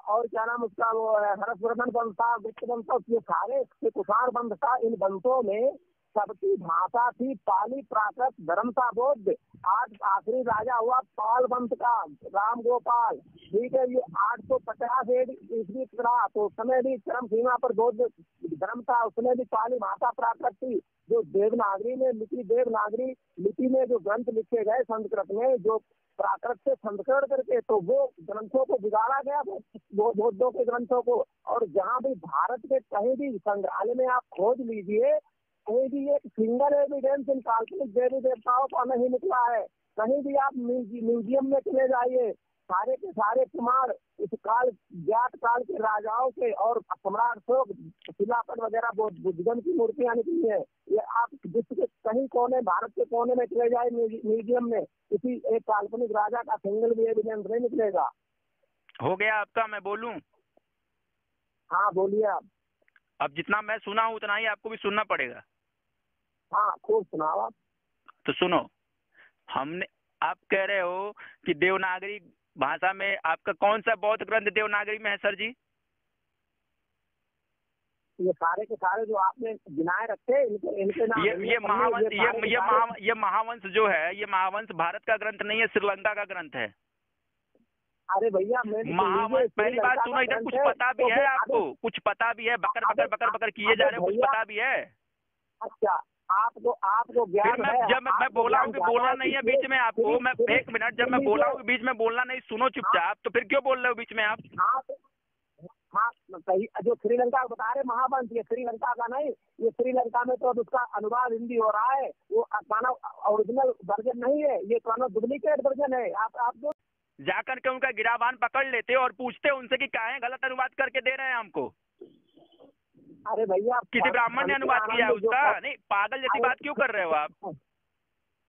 और क्या नाम उसका वो हर्षवर्धन वंश था, गुप्त वंश था, ये सारे कुषाण वंश था। इन वंशों में सबकी भाषा थी पाली, प्राकृत, धर्म था बौद्ध। आज आखिरी राजा हुआ पाल वंश का, राम गोपाल, ठीक है? ये 850 ईस्वी रहा, तो उस समय भी चरम सीमा पर बौद्ध धर्म था, उसमें भी पाली भाषा प्राकृत थी। जो देवनागरी में लिपि, देवनागरी लिपि में जो ग्रंथ लिखे गए संस्कृत में, जो प्राकृत से संस्करण करके, तो वो ग्रंथों को बिगाड़ा गया, बौद्धों के ग्रंथों को। और जहाँ भी भारत के कहीं भी संग्रहालय में आप खोज लीजिए, कहीं भी एक सिंगल एविडेंस इन काल्पनिक देवी देवताओं का नहीं निकला है। कहीं भी आप म्यूजियम में चले जाइए, सारे के सारे कुमार इस काल ज्ञात काल के राजाओं के और सम्राट अशोक शिलापट वगैरह बुद्धगण की मूर्तियां निकली है। ये आप विश्व के कहीं कोने, भारत के कोने में चले जाए म्यूजियम में, किसी एक काल्पनिक राजा का सिंगल भी एविडेंस नहीं निकलेगा। हो गया आपका, मैं बोलूं? हाँ बोलिए आप। अब जितना मैं सुना हूँ उतना ही आपको भी सुनना पड़ेगा। हाँ खूब सुनाओ आप। तो सुनो, हमने, आप कह रहे हो कि देवनागरी भाषा में आपका कौन सा बौद्ध ग्रंथ देवनागरी में है सर जी? ये सारे के सारे जो आपने गिनाए रखे इनके नाम। ये महावंश जो है, ये महावंश भारत का ग्रंथ नहीं है, श्रीलंका का ग्रंथ है। अरे भैया महावंश, पहली बात सुनो, इधर कुछ पता भी है आपको? कुछ पता भी है? बकर बकर बकर बकर किए जा रहे हो, कुछ पता भी है? अच्छा, आपको ज्ञान है? जब मैं बोला हूँ कि बोलना नहीं है बीच में आपको, मैं एक मिनट, जब मैं बोला हूँ बीच में बोलना नहीं, सुनो चुपचाप, तो फिर क्यों बोल रहे हो बीच में आप? हाँ सही। जो श्रीलंका बता रहे महावंश, ये श्रीलंका का नहीं, ये श्रीलंका में तो अब उसका अनुवाद हिंदी हो रहा है, वो ओरिजिनल वर्जन नहीं है, ये डुप्लीकेट वर्जन है। आप जो जाकर के उनका गिराबान पकड़ लेते और पूछते उनसे कि काहे गलत अनुवाद करके दे रहे हैं हमको। अरे भैया किसी ब्राह्मण ने अनुवाद किया उसका? नहीं, पागल जैसी बात क्यों कर रहे हो आप?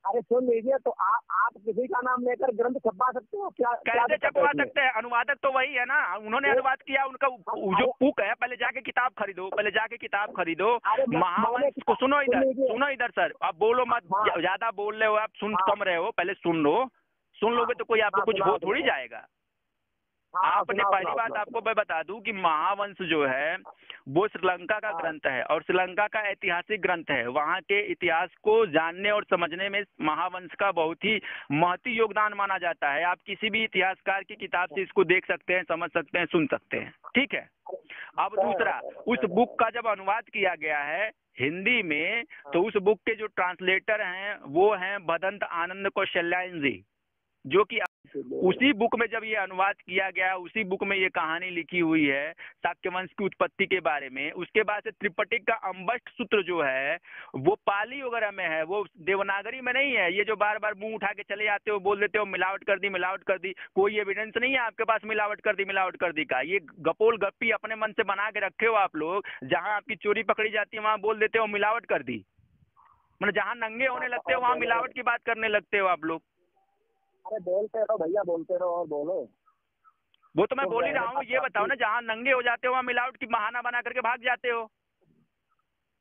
अरे सुन लीजिए, तो आप किसी का नाम लेकर ग्रंथ छपवा सकते हो क्या? कैसे छपवा सकते हैं? अनुवादक तो वही है ना, उन्होंने अनुवाद किया, उनका जो बुक है, पहले जाके किताब खरीदो, पहले जाके किताब खरीदो। महावंश को सुनो इधर सर, आप बोलो मत, ज्यादा बोल रहे हो आप, सुन कम रहे हो, पहले सुन लो। सुन लोगे तो कोई आपको कुछ हो थोड़ी जाएगा। आपने पहली बात आपको मैं बता दूं कि महावंश जो है वो श्रीलंका का ग्रंथ है और श्रीलंका का ऐतिहासिक ग्रंथ है। वहाँ के इतिहास को जानने और समझने में महावंश का बहुत ही महत्वपूर्ण योगदान माना जाता है। आप किसी भी इतिहासकार की किताब से इसको देख सकते हैं, समझ सकते हैं, सुन सकते हैं, ठीक है। अब दूसरा, उस बुक का जब अनुवाद किया गया है हिंदी में, तो उस बुक के जो ट्रांसलेटर हैं वो हैं भदंत आनंद कौशल्यायन जी, जो कि उसी बुक में जब ये अनुवाद किया गया, उसी बुक में ये कहानी लिखी हुई है शाक्य वंश की उत्पत्ति के बारे में। उसके बाद से त्रिपिटक का अम्बष्ट सूत्र जो है वो पाली वगैरह में है, वो देवनागरी में नहीं है। ये जो बार बार मुंह उठा के चले जाते हो, बोल देते हो मिलावट कर दी, कोई एविडेंस नहीं है आपके पास मिलावट कर दी का। ये गपोल गप्पी अपने मन से बना के रखे हो आप लोग। जहाँ आपकी चोरी पकड़ी जाती है वहाँ बोल देते हो मिलावट कर दी, मतलब जहाँ नंगे होने लगते हो वहाँ मिलावट की बात करने लगते हो आप लोग। अरे बोलते रहो भैया, बोलते रहो और बोलो। वो तो मैं बोल ही रहा हूँ। ये बताओ ना, जहाँ नंगे हो जाते हो वहाँ मिलावट की बहाना बना करके भाग जाते हो।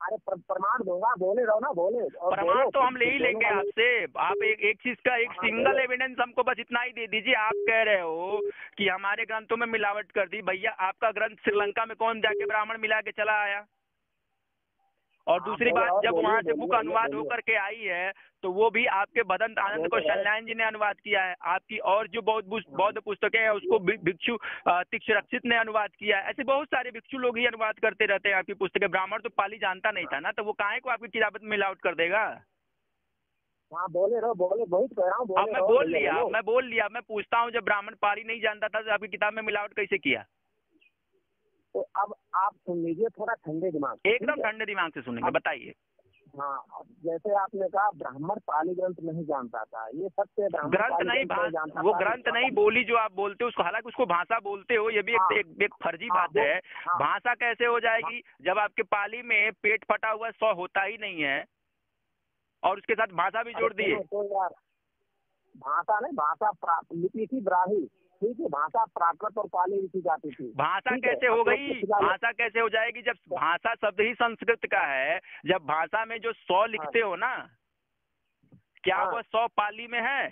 अरे प्रमाण दूंगा, बोले रहो ना, बोले। और प्रमाण तो हम ले ही लेंगे दोनों आपसे। आप एक चीज का एक सिंगल एविडेंस हमको बस इतना ही दे दीजिए। आप कह रहे हो कि हमारे ग्रंथों में मिलावट कर दी। भैया आपका ग्रंथ श्रीलंका में कौन जाके ब्राह्मण मिला के चला आया? और दूसरी बात, जब वहां से बुक अनुवाद होकर के आई है तो वो भी आपके भदंत आनंद कौशल्यायन जी ने अनुवाद किया है। आपकी और जो बौद्ध पुस्तकें हैं उसको भिक्षु तीक्षरक्षित ने अनुवाद किया है। ऐसे बहुत सारे भिक्षु लोग ही अनुवाद करते रहते हैं आपकी पुस्तकें। ब्राह्मण तो पाली जानता नहीं था ना, तो वो काहे को आपकी किताब में मिलावट कर देगा? हाँ बोले रहो, बोले, वही कह रहा हूँ। अब मैं बोल लिया। मैं पूछता हूँ, जब ब्राह्मण पाली नहीं जानता था तो आपकी किताब में मिलावट कैसे किया? तो अब आप सुन लीजिए थोड़ा ठंडे दिमाग से। एकदम ठंडे दिमाग से सुनेंगे, बताइए। हाँ, अब जैसे आपने कहा ब्राह्मण पाली ग्रंथ नहीं जानता था, ये सत्य। ग्रंथ नहीं, वो ग्रंथ नहीं, बोली जो आप बोलते हो उसको, हालांकि उसको भाषा बोलते हो, ये भी एक फर्जी बात है। भाषा कैसे हो जाएगी जब आपके पाली में पेट फटा हुआ 100 होता ही नहीं है और उसके साथ भाषा भी जोड़ दिए। तो यार भाषा नहीं, भाषा लिपि थी ब्राही, ठीक है। भाषा प्राकृत और पाली लिखी जाती थी। भाषा कैसे हो गई? भाषा कैसे हो जाएगी जब भाषा शब्द ही संस्कृत का है? जब भाषा में जो 100 लिखते हो ना, क्या वो 100 पाली में है?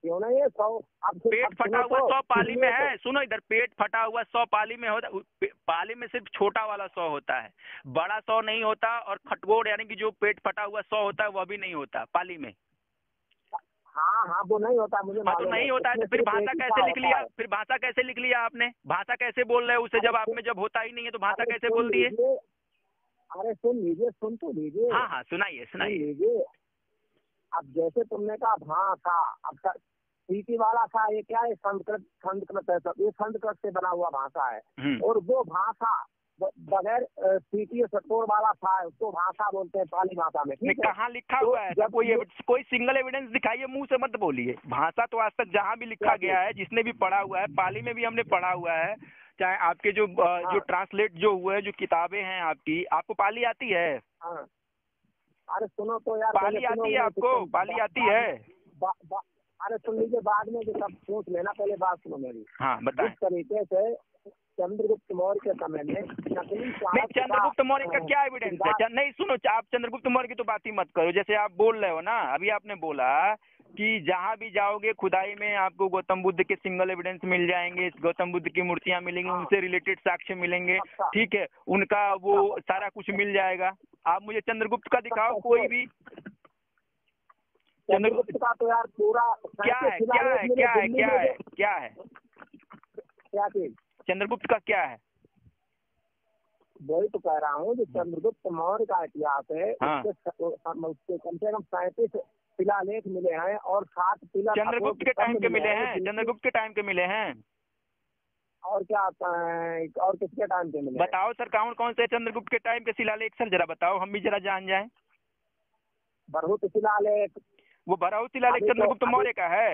क्यों नहीं है 100? पेट फटा हुआ 100 पाली में है। सुनो इधर, पेट फटा हुआ 100 पाली में होता। पाली में सिर्फ छोटा वाला 100 होता है, बड़ा 100 नहीं होता। और खटगोड़ यानी कि जो पेट फटा हुआ 100 होता है वह भी नहीं होता पाली में। हाँ, वो नहीं होता, मुझे तो नहीं होता है तो फिर भाषा कैसे लिख लिया? फिर भाषा कैसे लिख लिया आपने? भाषा कैसे बोल रहे हो उसे? जब आप में जब होता ही नहीं है तो भाषा कैसे बोल दिए? अरे सुन लीजिए, सुन तो लीजिए। हाँ, सुनाइए। अब जैसे तुमने कहा भाषा, अब सीटी वाला था, ये क्या है? संस्कृत है, सब ये संस्कृत से बना हुआ भाषा है। और वो भाषा बगैर सीटी सटोर वाला था, उसको भाषा बोलते हैं पाली भाषा में। कहाँ लिखा हुआ है? कोई सिंगल एविडेंस दिखाइए, मुंह से मत बोलिए। भाषा तो आज तक जहाँ भी लिखा गया है, जिसने भी पढ़ा हुआ है, पाली में भी हमने पढ़ा हुआ है। चाहे आपके जो ट्रांसलेट जो हुए हैं, जो किताबें हैं आपकी, आपको पाली आती है? अरे सुनो तो यार, पाली आती है आपको? पाली आती है? अरे सुन लीजिए, बाद में जो सब सोच लेना, पहले बात सुनो मेरी। हाँ बताएं। इस तरीके से चंद्रगुप्त मौर्य के समय में चंद्रगुप्त मौर्य का क्या एविडेंस है? नहीं सुनो, आप चंद्रगुप्त मौर्य की तो बात ही मत करो। जैसे आप बोल रहे हो ना, अभी आपने बोला कि जहाँ भी जाओगे खुदाई में आपको गौतम बुद्ध के सिंगल एविडेंस मिल जाएंगे, गौतम बुद्ध की मूर्तियां मिलेंगी, उनसे रिलेटेड साक्ष्य मिलेंगे, ठीक है, उनका वो सारा कुछ मिल जाएगा। आप मुझे चंद्रगुप्त का दिखाओ कोई भी। चंद्रगुप्त का तो यार पूरा क्या है चीज? चंद्रगुप्त का क्या है? वही तो कह रहा हूँ, जो चंद्रगुप्त मौर्य का इतिहास है, उसके कम से कम 37 शिलालेख मिले हैं और 7 पिलर चंद्रगुप्त के टाइम के मिले हैं। चंद्रगुप्त के टाइम के मिले हैं। और क्या, और किसके टाइम के मिले? बताओ सर, कौन से चंद्रगुप्त के टाइम के शिलालेख सर, जरा बताओ, हम भी जरा जान जाएं। बरहुत शिलालेख। वो बरहुत शिलालेख चंद्रगुप्त मौर्य का है?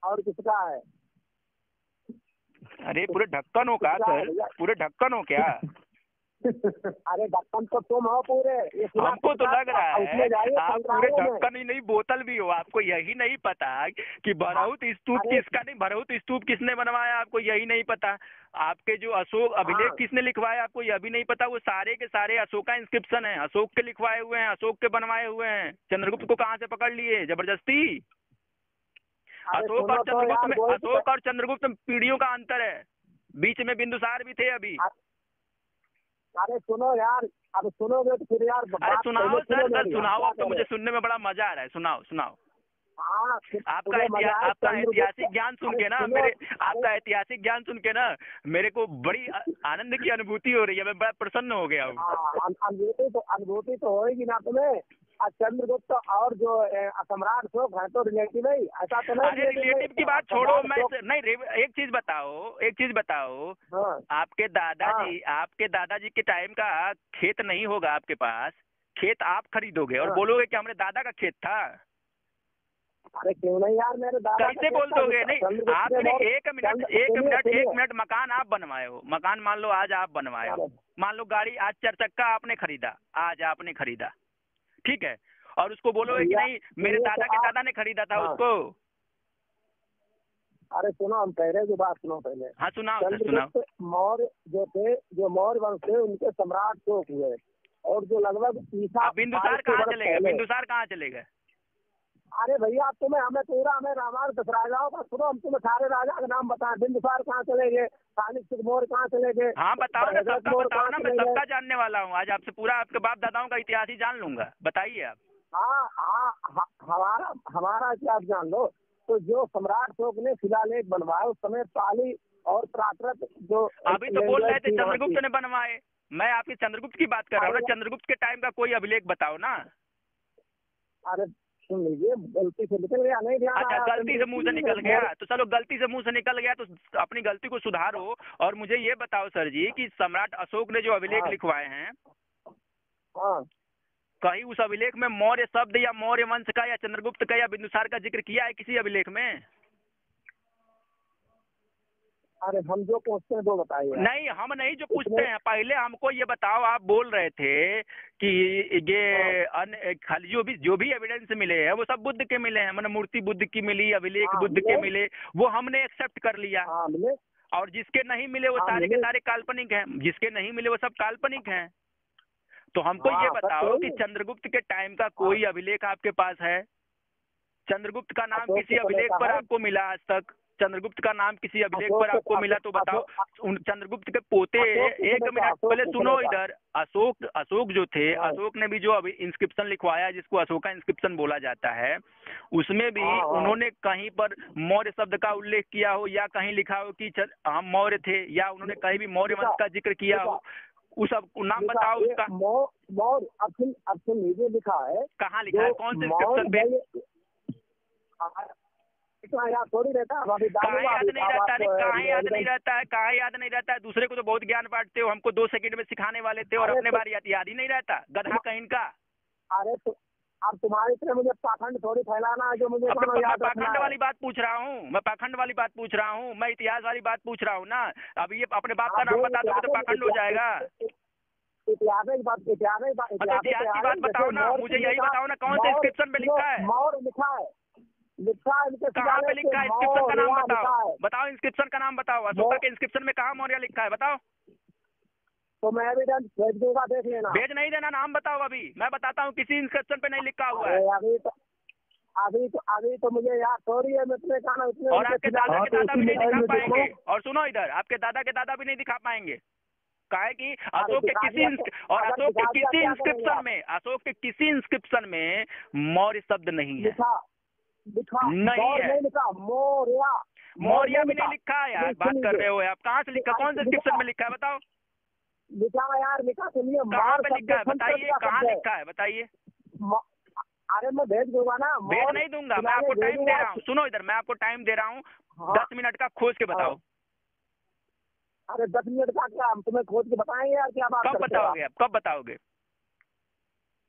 और किसका है? अरे पूरे ढक्कन हो का सर? पूरे ढक्कन हो क्या? अरे ढक्कन तो तुम हो पूरे। हमको तो लग रहा है आप पूरे ढक्कन ही नहीं, बोतल भी हो। आपको यही नहीं पता कि बरहुत स्तूप किसका? नहीं, बरहुत स्तूप किसने बनवाया आपको यही नहीं पता। आपके जो अशोक अभिलेख किसने लिखवाया आपको यह भी नहीं पता। वो सारे के सारे अशोक का इंस्क्रिप्शन है, अशोक के लिखवाए हुए हैं, अशोक के बनवाए हुए हैं। चंद्रगुप्त को कहाँ से पकड़ लिए जबरदस्ती? अशोक और चंद्रगुप्त पीढ़ियों का अंतर है, बीच में बिंदुसार भी थे अभी। अरे सुनो यार, अब सुनोगे तो फिर यार। अरे सुनाओ सर, सुनाओ। अब तो मुझे सुनने में बड़ा मजा आ रहा है, सुनाओ। हाँ, आपका ऐतिहासिक ज्ञान सुन के ना आपका ऐतिहासिक ज्ञान सुन के ना मेरे को बड़ी आनंद की अनुभूति हो रही है। मैं बड़ा प्रसन्न हो गया हूँ। अनुभूति तो होगी ना तुम्हें। चंद्रगुप्त और जो सम्राट अशोक है तो रिलेटिव है, ऐसा तो नहीं? अरे रिलेटिव की बात छोड़ो, मैं नहीं, एक चीज बताओ। हाँ। आपके दादाजी के टाइम का खेत नहीं होगा आपके पास, खेत आप खरीदोगे और बोलोगे कि हमारे दादा का खेत था। अरे क्यों नहीं यार, मेरे दादा कैसे बोल दोगे? नहीं, आपने एक मिनट मकान आप बनवाए हो, मकान मान लो आज आप बनवाए हो, मान लो गाड़ी आज 4 चक्का आपने खरीदा, आज आपने खरीदा, ठीक है, और उसको बोलोगे कि नहीं मेरे दादा के दादा ने खरीदा था उसको। अरे सुनो, हम कह रहे जो बात सुनो पहले। हाँ सुनाओ सर, सुनाओ। चंद्रगुप्त मौर्य जो थे, जो मौर्य वंश थे, उनके सम्राट अशोक हुए, और जो लगभग ईसा बिंदुसार कहाँ चले गए? बिंदुसार कहाँ चले गए? अरे भैया हमें रामायण दस राजाओं का सुनो, हम तुम्हें सारे राजा का नाम बताएं। बिंदुसार कहाँ चले गए, चालीस मौर्य कहाँ चले गए? हाँ बताओ ना, सबका बताओ ना, मैं सबका जानने वाला हूँ आज आपसे, पूरा आपके बाप दादाओं का इतिहास ही जान लूंगा, बताइए आप। हाँ, हमारा इतिहास जान लो। तो जो सम्राट अशोक ने शिलालेख बनवाए उस समय पाली और प्राकृत जो अभी तो बोल रहे थे चंद्रगुप्त ने बनवाए, मैं आपकी चंद्रगुप्त की बात कर रहा हूँ ना। चंद्रगुप्त के टाइम का कोई अभिलेख बताओ ना। अरे सुन लीजिए, गलती से निकल गया, नहीं ध्यान। अच्छा, गलती से मुंह से निकल गया तो चलो, गलती से मुंह से निकल गया तो अपनी गलती को सुधारो। और मुझे ये बताओ सर जी कि सम्राट अशोक ने जो अभिलेख लिखवाए हैं, कहीं उस अभिलेख में मौर्य शब्द या मौर्य वंश का या चंद्रगुप्त का या बिंदुसार का जिक्र किया है किसी अभिलेख में? अरे हम जो पूछते हैं वो बताइए। नहीं, हम नहीं जो पूछते हैं, पहले हमको ये बताओ। आप बोल रहे थे कि ये खाली जो भी एविडेंस मिले हैं वो सब बुद्ध के मिले हैं, मतलब मूर्ति बुद्ध की मिली, अभिलेख बुद्ध के मिले, वो हमने एक्सेप्ट कर लिया। और जिसके नहीं मिले वो सारे के सारे काल्पनिक हैं, जिसके नहीं मिले वो सब काल्पनिक हैं। तो हमको ये बताओ कि चंद्रगुप्त के टाइम का कोई अभिलेख आपके पास है? चंद्रगुप्त का नाम किसी अभिलेख पर आपको मिला आज तक? चंद्रगुप्त का नाम किसी अभिलेख पर आपको मिला तो बताओ। चंद्रगुप्त के पोते, एक मिनट पहले सुनो इधर, अशोक जो थे, अशोक ने भी जो अभी इंस्क्रिप्शन लिखवाया जिसको अशोका इंस्क्रिप्शन बोला जाता है, उसमें भी उन्होंने कहीं पर मौर्य शब्द का उल्लेख किया हो या कहीं लिखा हो कि हम मौर्य थे, या उन्होंने कहीं भी मौर्य वंश का जिक्र किया हो? उस नाम बताओ उसका। मौर्य अब नीचे लिखा है, कहाँ लिखा है, कौन से इंस्क्रिप्शन पे? याद थोड़ी रहता है, कहाँ याद नहीं रहता है? कहाँ याद नहीं रहता है? कहाँ याद नहीं रहता है? दूसरे को तो बहुत ज्ञान बांटते हो, हमको 2 सेकंड में सिखाने वाले थे और अपने बार याद ही नहीं रहता, गधा कहीं का। अरे तो अब तुम्हारी तरह मुझे पाखंड थोड़ी फैलाना है जो मुझे पाखंड वाली बात पूछ रहा हूँ मैं, पाखंड वाली बात पूछ रहा हूँ मैं, इतिहास वाली बात पूछ रहा हूँ ना। अब ये अपने बाप का नाम बता दोगे तो पाखंड हो जाएगा। इतिहास की बात बताओ ना, मुझे यही बताओ ना, कौन से इंस्क्रिप्शन में लिखा है? मौर्य लिखा है कहाँ पे लिखा है? इंस्क्रिप्शन का नाम बताओ, बताओ इंस्क्रिप्शन का नाम बताओ। अशोका के इंस्क्रिप्शन में कहाँ मौर्य लिखा है, बताओ। तो मैं एविडेंस भेज दूंगा, देख लेना। भेज नहीं देना, नाम बताओ। अभी मैं बताता हूँ, किसी इंस्क्रिप्शन पे नहीं लिखा हुआ है। अभी तो मुझे याद थोड़ी है, मैं तुम्हें कहा। और आपके दादा के दादा भी नहीं दिखा पाएंगे। और सुनो इधर, आपके दादा के दादा भी नहीं दिखा पाएंगे। काहे कि अशोक के किसी इंस्क्रिप्शन में मौर्य शब्द नहीं है, नहीं है। मौर्य भी नहीं लिखा है यार, बात कर रहे हो आप? कहाँ से लिखा, कौन से इंस्क्रिप्शन में लिखा है, बताओ। लिखा यार, लिखा सुनिए। कहाँ पे लिखा है बताइए, कहाँ लिखा है बताइए। अरे मैं भेज दूंगा ना। भेज नहीं दूंगा, मैं आपको टाइम दे रहा हूँ। सुनो इधर, मैं आपको टाइम दे रहा हूँ, 10 मिनट का खोज के बताओ। अरे 10 मिनट का क्या, हम तुम्हें खोज के बताएंगे यार, क्या बात कब बताओगे आप, कब बताओगे?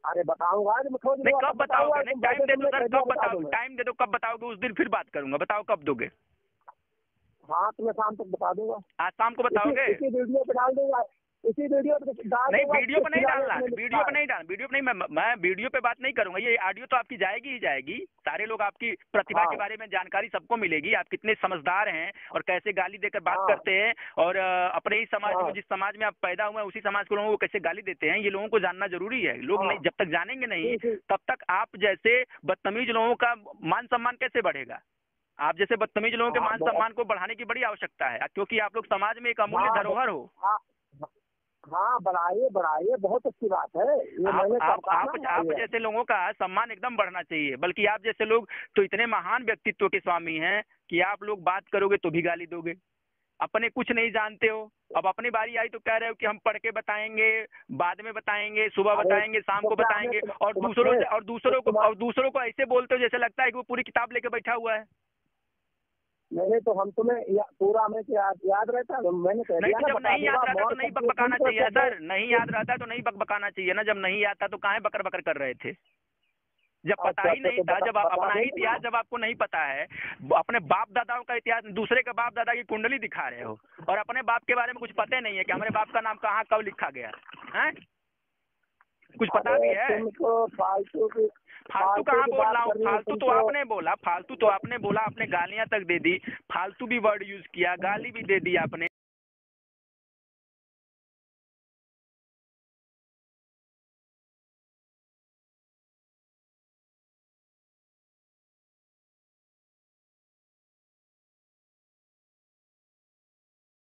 अरे बताऊंगा, नहीं कब बताओगे? नहीं टाइम दे दो सर, कब बताओगे? टाइम दे दो, कब बताओगे? उस दिन फिर बात करूंगा, बताओ कब दोगे? हाँ तुम्हें शाम तक बता दूंगा। आज शाम को बताओगे? इसी वीडियो पे डाल दूंगा, इसी वीडियो पे डाल। नहीं वीडियो पे नहीं डालना, वीडियो पे नहीं डाल, वीडियो पे नहीं, मैं वीडियो पे बात नहीं करूंगा। ये ऑडियो तो आपकी जाएगी ही जाएगी, सारे लोग आपकी प्रतिभा के बारे में जानकारी सबको मिलेगी, आप कितने समझदार हैं और कैसे गाली देकर बात करते हैं, और अपने ही समाज में, जिस समाज में आप पैदा हुए हैं उसी समाज के लोगों को कैसे गाली देते हैं, ये लोगों को जानना जरूरी है। लोग नहीं, जब तक जानेंगे नहीं तब तक आप जैसे बदतमीज लोगों का मान सम्मान कैसे बढ़ेगा? आप जैसे बदतमीज लोगों के मान सम्मान को बढ़ाने की बड़ी आवश्यकता है, क्योंकि आप लोग समाज में एक अमूल्य धरोहर हो। हाँ बढ़ाइए, बहुत अच्छी बात है। आप जैसे लोगों का सम्मान एकदम बढ़ना चाहिए, बल्कि आप जैसे लोग तो इतने महान व्यक्तित्व के स्वामी हैं कि आप लोग बात करोगे तो भी गाली दोगे, अपने कुछ नहीं जानते हो। अब अपनी बारी आई तो कह रहे हो कि हम पढ़ के बताएंगे, बाद में बताएंगे, सुबह बताएंगे, शाम को बताएंगे, और दूसरों को ऐसे बोलते हो जैसे लगता है कि वो पूरी किताब लेके बैठा हुआ है। नहीं तो हम तुम्हें पूरा हमें याद रहता है, मैंने कह दिया ना। जब नहीं याद रहता तो नहीं बकबकाना चाहिए सर, नहीं याद रहता तो नहीं बकबकाना चाहिए ना। जब नहीं आता तो काहे बकर बकर कर रहे थे? जब पता ही नहीं था, जब अपना ही इतिहास जब आपको नहीं पता है, अपने बाप दादाओं का इतिहास, दूसरे का बाप दादा की कुंडली दिखा रहे हो, और अपने बाप के बारे में कुछ पता नहीं है कि हमारे बाप का नाम कहाँ कब लिखा गया है? कुछ पता भी है? फालतू कहाँ बोल रहा हूँ? बात कर रही हो फालतू तुम तो आपने बोला, फालतू तो आपने बोला, आपने गालियां तक दे दी, फालतू भी वर्ड यूज किया, गाली भी दे दी आपने।